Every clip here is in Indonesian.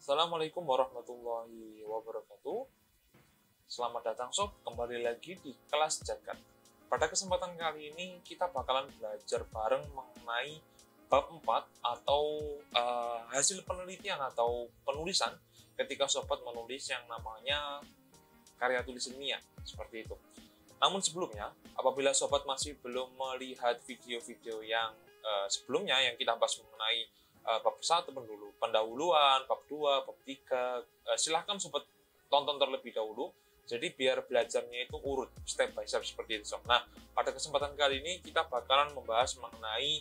Assalamualaikum warahmatullahi wabarakatuh. Selamat datang sob, kembali lagi di kelas Jagat. Pada kesempatan kali ini kita bakalan belajar bareng mengenai bab 4 atau hasil penelitian atau penulisan ketika sobat menulis yang namanya karya tulis ilmiah, seperti itu. Namun sebelumnya, apabila sobat masih belum melihat video-video yang sebelumnya yang kita bahas mengenai bab 1 pendahuluan, bab 2, bab 3, silahkan sobat tonton terlebih dahulu, jadi biar belajarnya itu urut, step by step seperti itu. Nah, pada kesempatan kali ini kita bakalan membahas mengenai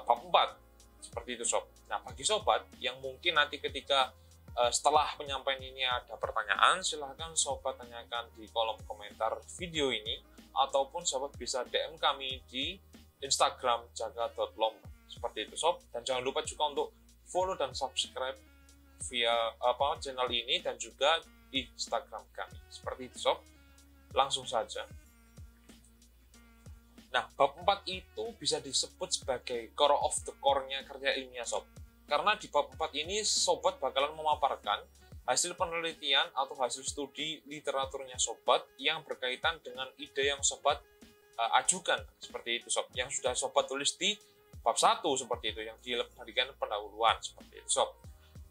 bab 4, seperti itu sob. Nah, bagi sobat yang mungkin nanti ketika setelah penyampaian ini ada pertanyaan, silahkan sobat tanyakan di kolom komentar video ini, ataupun sobat bisa DM kami di Instagram jaga.lomba. Seperti itu sob, dan jangan lupa juga untuk follow dan subscribe via channel ini dan juga di Instagram kami. Seperti itu sob, langsung saja. Nah, bab 4 itu bisa disebut sebagai core of the core-nya karya ilmiah sob, karena di bab 4 ini sobat bakalan memaparkan hasil penelitian atau hasil studi literaturnya sobat yang berkaitan dengan ide yang sobat ajukan, seperti itu sob, yang sudah sobat tulis di bab 1 seperti itu, yang diberikan pendahuluan, seperti itu sob.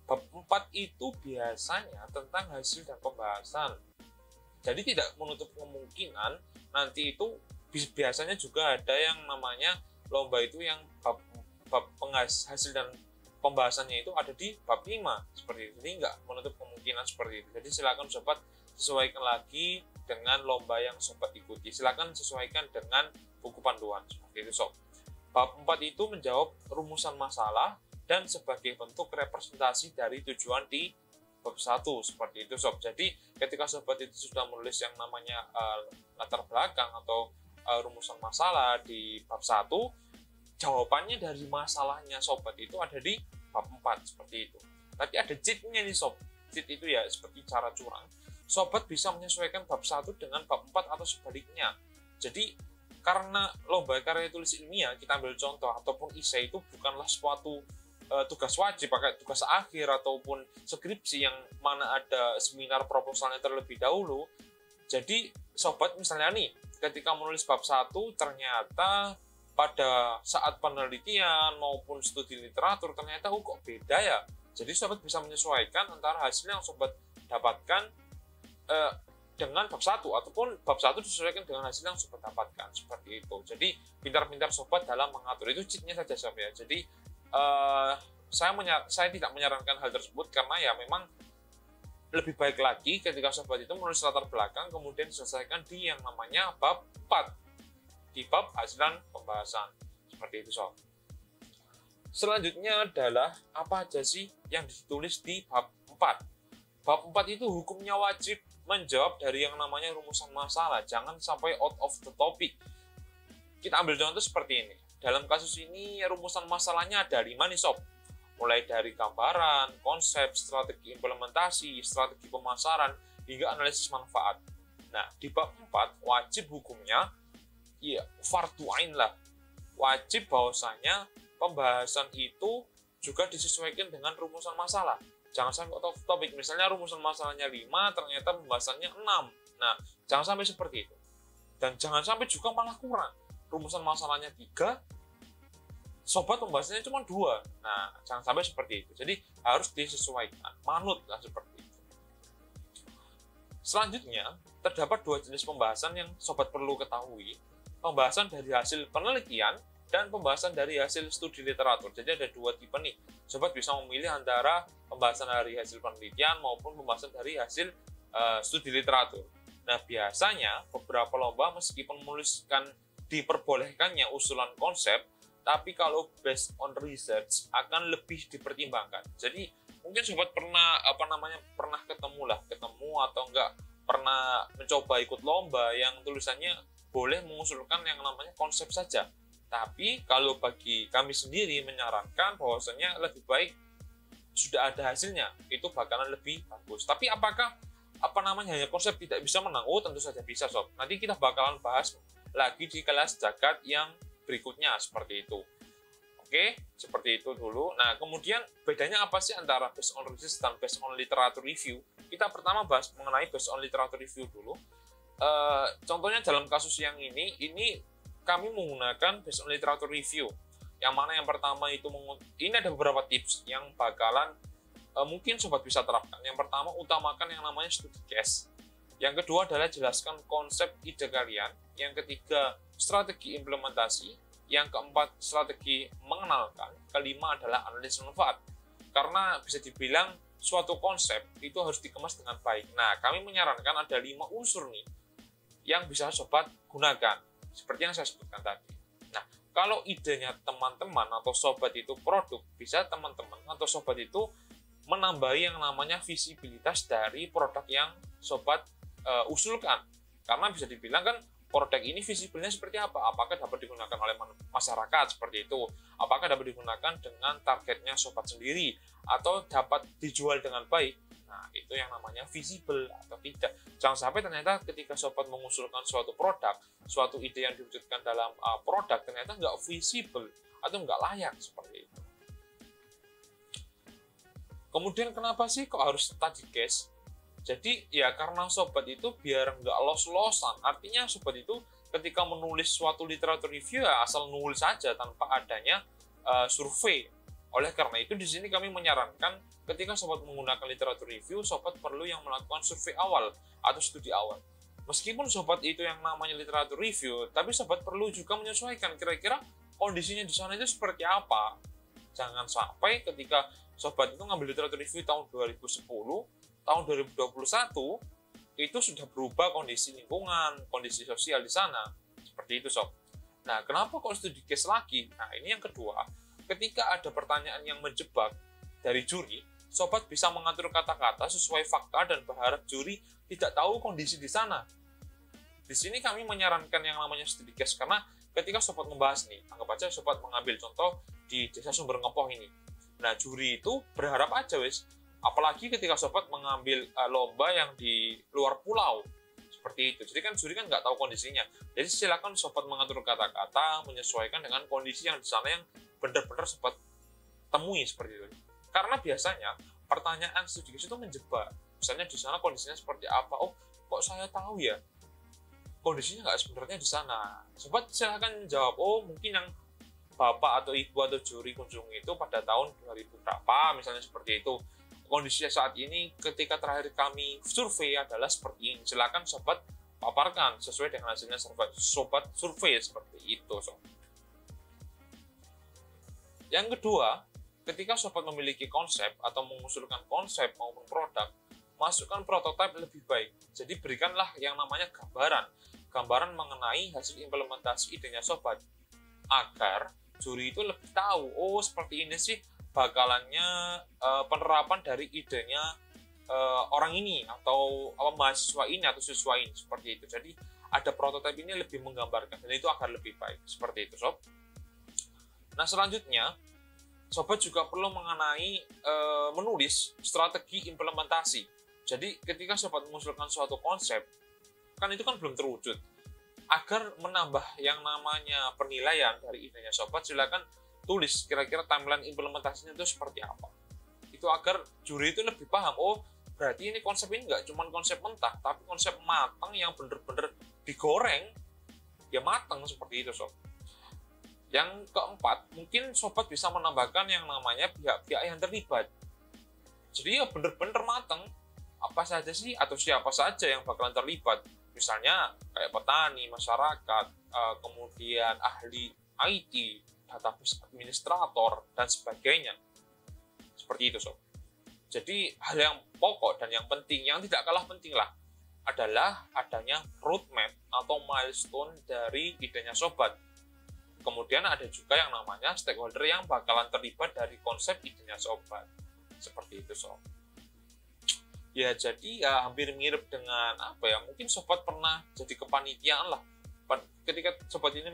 Bab 4 itu biasanya tentang hasil dan pembahasan, jadi tidak menutup kemungkinan nanti itu biasanya juga ada yang namanya lomba itu yang bab hasil dan pembahasannya itu ada di bab 5 seperti itu, jadi nggak menutup kemungkinan seperti itu. Jadi silakan sobat sesuaikan lagi dengan lomba yang sobat ikuti, silakan sesuaikan dengan buku panduan, seperti itu sob. Bab 4 itu menjawab rumusan masalah dan sebagai bentuk representasi dari tujuan di bab 1, seperti itu sob. Jadi ketika sobat itu sudah menulis yang namanya latar belakang atau rumusan masalah di bab 1, jawabannya dari masalahnya sobat itu ada di bab 4, seperti itu. Tapi ada cheat-nya nih sob. Cheat itu ya seperti cara curang. Sobat bisa menyesuaikan bab 1 dengan bab 4 atau sebaliknya. Jadi karena lomba karya tulis ilmiah, kita ambil contoh, ataupun isai itu bukanlah suatu tugas wajib, pakai tugas akhir ataupun skripsi yang mana ada seminar proposalnya terlebih dahulu. Jadi sobat misalnya nih, ketika menulis bab 1 ternyata pada saat penelitian maupun studi literatur ternyata kok beda ya. Jadi sobat bisa menyesuaikan antara hasil yang sobat dapatkan dengan bab 1, ataupun bab 1 disesuaikan dengan hasil yang sobat dapatkan, seperti itu. Jadi pintar-pintar sobat dalam mengatur, itu cheatnya saja sob ya. Jadi saya tidak menyarankan hal tersebut, karena ya memang lebih baik lagi ketika sobat itu menulis latar belakang kemudian diselesaikan di yang namanya bab 4, di bab hasil dan pembahasan, seperti itu sob. Selanjutnya adalah apa aja sih yang ditulis di bab 4. Bab 4 itu hukumnya wajib menjawab dari yang namanya rumusan masalah, jangan sampai out of the topic. Kita ambil contoh seperti ini. Dalam kasus ini rumusan masalahnya ada 5 nih sob. Mulai dari gambaran, konsep, strategi implementasi, strategi pemasaran, hingga analisis manfaat. Nah, di bab 4 wajib hukumnya ya fardhu ain lah. Wajib bahwasanya pembahasan itu juga disesuaikan dengan rumusan masalah. Jangan sampai out of topic, misalnya rumusan masalahnya 5, ternyata pembahasannya 6. Nah, jangan sampai seperti itu. Dan jangan sampai juga malah kurang. Rumusan masalahnya 3, sobat pembahasannya cuma 2. Nah, jangan sampai seperti itu. Jadi, harus disesuaikan. Manut lah seperti itu. Selanjutnya, terdapat 2 jenis pembahasan yang sobat perlu ketahui. Pembahasan dari hasil penelitian dan pembahasan dari hasil studi literatur. Jadi ada 2 tipe nih. Sobat bisa memilih antara pembahasan dari hasil penelitian maupun pembahasan dari hasil studi literatur. Nah, biasanya beberapa lomba meskipun menuliskan diperbolehkannya usulan konsep, tapi kalau based on research akan lebih dipertimbangkan. Jadi mungkin sobat pernah ketemu atau enggak pernah mencoba ikut lomba yang tulisannya boleh mengusulkan yang namanya konsep saja. Tapi kalau bagi kami sendiri menyarankan bahwasanya lebih baik sudah ada hasilnya, itu bakalan lebih bagus. Tapi apakah hanya konsep tidak bisa menang? Oh, tentu saja bisa sob. Nanti kita bakalan bahas lagi di kelas Jagat yang berikutnya, seperti itu. Oke, Oke, seperti itu dulu. Nah, kemudian bedanya apa sih antara based on research dan based on literature review? Kita pertama bahas mengenai based on literature review dulu. Contohnya dalam kasus yang ini kami menggunakan based on literature review. Yang mana yang pertama itu ini ada beberapa tips yang bakalan mungkin sobat bisa terapkan. Yang pertama, utamakan yang namanya studi case. Yang kedua adalah jelaskan konsep ide kalian. Yang ketiga, strategi implementasi. Yang keempat, strategi mengenalkan. Kelima adalah analisis manfaat. Karena bisa dibilang suatu konsep itu harus dikemas dengan baik. Nah, kami menyarankan ada 5 unsur nih yang bisa sobat gunakan. Seperti yang saya sebutkan tadi. Nah, kalau idenya teman-teman atau sobat itu produk, bisa teman-teman atau sobat itu menambahi yang namanya visibilitas dari produk yang sobat usulkan. Karena bisa dibilang kan produk ini visibilnya seperti apa? Apakah dapat digunakan oleh masyarakat seperti itu? Apakah dapat digunakan dengan targetnya sobat sendiri? Atau dapat dijual dengan baik? Nah, itu yang namanya visible atau tidak. Jangan sampai ternyata ketika sobat mengusulkan suatu produk, suatu ide yang diwujudkan dalam produk, ternyata nggak visible atau nggak layak seperti itu. Kemudian kenapa sih kok harus study case? Jadi ya karena sobat itu biar nggak los-losan. Artinya sobat itu ketika menulis suatu literatur review ya asal nulis saja tanpa adanya survei. Oleh karena itu di sini kami menyarankan ketika sobat menggunakan literatur review, sobat perlu yang melakukan survei awal atau studi awal. Meskipun sobat itu yang namanya literatur review, tapi sobat perlu juga menyesuaikan kira-kira kondisinya di sana itu seperti apa. Jangan sampai ketika sobat itu ngambil literatur review tahun 2010, tahun 2021 itu sudah berubah kondisi lingkungan, kondisi sosial di sana. Seperti itu, sob. Nah, kenapa kok studi case lagi? Nah, ini yang kedua. Ketika ada pertanyaan yang menjebak dari juri, sobat bisa mengatur kata-kata sesuai fakta dan berharap juri tidak tahu kondisi di sana. Di sini kami menyarankan yang namanya studi case karena ketika sobat membahas nih, anggap aja sobat mengambil contoh di Desa Sumber Ngepoh ini. Nah, juri itu berharap aja wis. Apalagi ketika sobat mengambil lomba yang di luar pulau seperti itu. Jadi kan juri kan nggak tahu kondisinya. Jadi silakan sobat mengatur kata-kata menyesuaikan dengan kondisi yang di sana yang benar-benar sobat temui seperti itu. Karena biasanya pertanyaan studi case itu menjebak. Misalnya di sana kondisinya seperti apa? Oh, kok saya tahu ya? Kondisinya nggak sebenarnya di sana. Sobat silakan jawab. Oh, mungkin yang bapak atau ibu atau juri kunjungi itu pada tahun 2000 berapa, misalnya seperti itu. Kondisinya saat ini ketika terakhir kami survei adalah seperti ini. Silakan sobat paparkan sesuai dengan hasilnya sobat survei seperti itu, sobat. Yang kedua, ketika sobat memiliki konsep atau mengusulkan konsep maupun produk, masukkan prototipe lebih baik. Jadi berikanlah yang namanya gambaran mengenai hasil implementasi idenya sobat, agar juri itu lebih tahu, oh seperti ini sih bakalannya penerapan dari idenya orang ini atau mahasiswa ini atau siswa ini seperti itu. Jadi ada prototipe ini lebih menggambarkan dan itu akan lebih baik seperti itu, sob. Nah, selanjutnya sobat juga perlu mengenai menulis strategi implementasi. Jadi ketika sobat mengusulkan suatu konsep, kan itu kan belum terwujud. Agar menambah yang namanya penilaian dari idenya sobat, silakan tulis kira-kira timeline implementasinya itu seperti apa. Itu agar juri itu lebih paham, oh berarti ini konsep ini nggak cuma konsep mentah, tapi konsep matang yang bener-bener digoreng, ya matang seperti itu, sob. Yang keempat, mungkin sobat bisa menambahkan yang namanya pihak-pihak yang terlibat. Jadi ya bener-bener matang, apa saja sih atau siapa saja yang bakalan terlibat. Misalnya kayak petani, masyarakat, kemudian ahli IT, database administrator, dan sebagainya. Seperti itu, sob. Jadi hal yang pokok dan yang penting, yang tidak kalah penting lah, adalah adanya roadmap atau milestone dari idenya sobat. Kemudian ada juga yang namanya stakeholder yang bakalan terlibat dari konsep idenya sobat. Seperti itu, sob. Ya jadi ya hampir mirip dengan apa ya, mungkin sobat pernah jadi kepanitiaan lah. Ketika sobat ini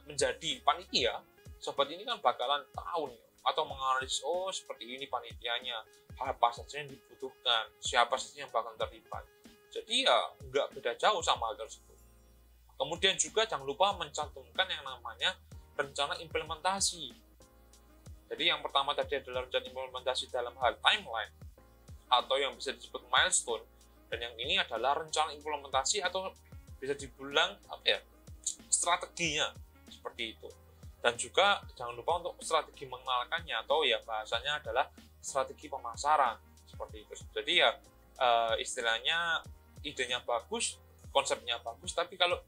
menjadi panitia, sobat ini kan bakalan tahu nih, atau menganalisis, oh seperti ini panitianya, apa saja yang dibutuhkan, siapa saja yang bakal terlibat. Jadi ya nggak beda jauh sama hal tersebut. Kemudian juga jangan lupa mencantumkan yang namanya rencana implementasi. Jadi yang pertama tadi adalah rencana implementasi dalam hal timeline atau yang bisa disebut milestone, dan yang ini adalah rencana implementasi atau bisa dibilang strateginya seperti itu. Dan juga jangan lupa untuk strategi mengenalkannya, atau ya bahasanya adalah strategi pemasaran seperti itu. Jadi ya istilahnya idenya bagus, konsepnya bagus, tapi kalau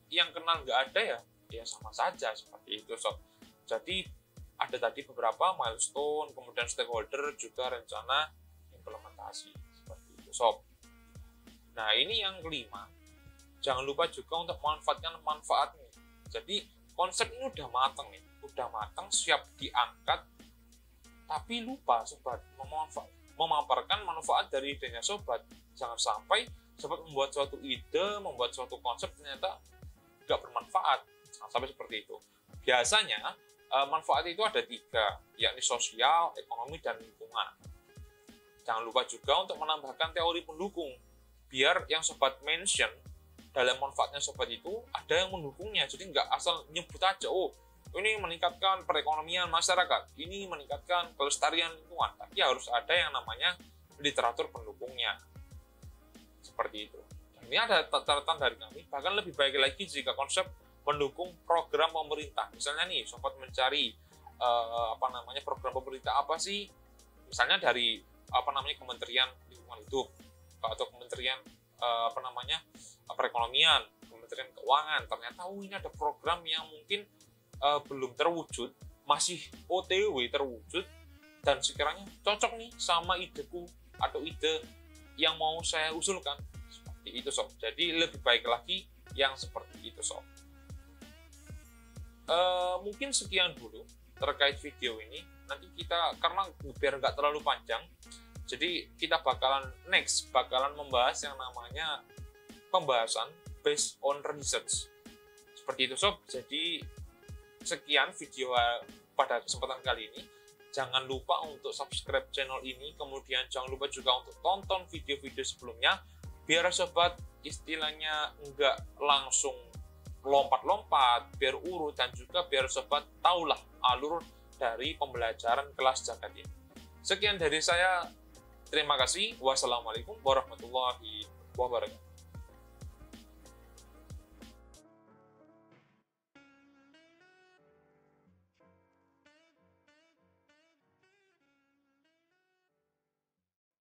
yang kenal nggak ada ya sama saja seperti itu sob. Jadi ada tadi beberapa milestone, kemudian stakeholder, juga rencana implementasi seperti itu sob. Nah ini yang kelima, jangan lupa juga untuk memanfaatkan manfaatnya. Jadi konsep ini udah matang nih, siap diangkat, tapi lupa sobat memaparkan manfaat dari idenya sobat. Jangan sampai sobat membuat suatu ide, membuat suatu konsep ternyata nggak bermanfaat. Jangan sampai seperti itu. Biasanya manfaat itu ada 3, yakni sosial, ekonomi, dan lingkungan. Jangan lupa juga untuk menambahkan teori pendukung, biar yang sobat mention dalam manfaatnya sobat itu ada yang mendukungnya. Jadi nggak asal nyebut aja, oh ini meningkatkan perekonomian masyarakat, ini meningkatkan kelestarian lingkungan, tapi harus ada yang namanya literatur pendukungnya seperti itu. Dan ini ada catatan dari kami, bahkan lebih baik lagi jika konsep mendukung program pemerintah. Misalnya nih sobat mencari program pemerintah apa sih, misalnya dari Kementerian Lingkungan Hidup atau Kementerian Perekonomian, Kementerian Keuangan. Ternyata ini ada program yang mungkin belum terwujud, masih OTW terwujud, dan sekiranya cocok nih sama ideku atau ide yang mau saya usulkan, seperti itu sob. Jadi lebih baik lagi yang seperti itu sob. Mungkin sekian dulu terkait video ini. Nanti kita, karena biar nggak terlalu panjang, jadi kita bakalan membahas yang namanya pembahasan based on research seperti itu sob. Jadi sekian video pada kesempatan kali ini. Jangan lupa untuk subscribe channel ini, kemudian jangan lupa juga untuk tonton video-video sebelumnya, biar sobat istilahnya nggak langsung lompat-lompat, biar urut, dan juga biar sobat tahulah alur dari pembelajaran kelas Jagat ini. Sekian dari saya, terima kasih. Wassalamualaikum warahmatullahi wabarakatuh.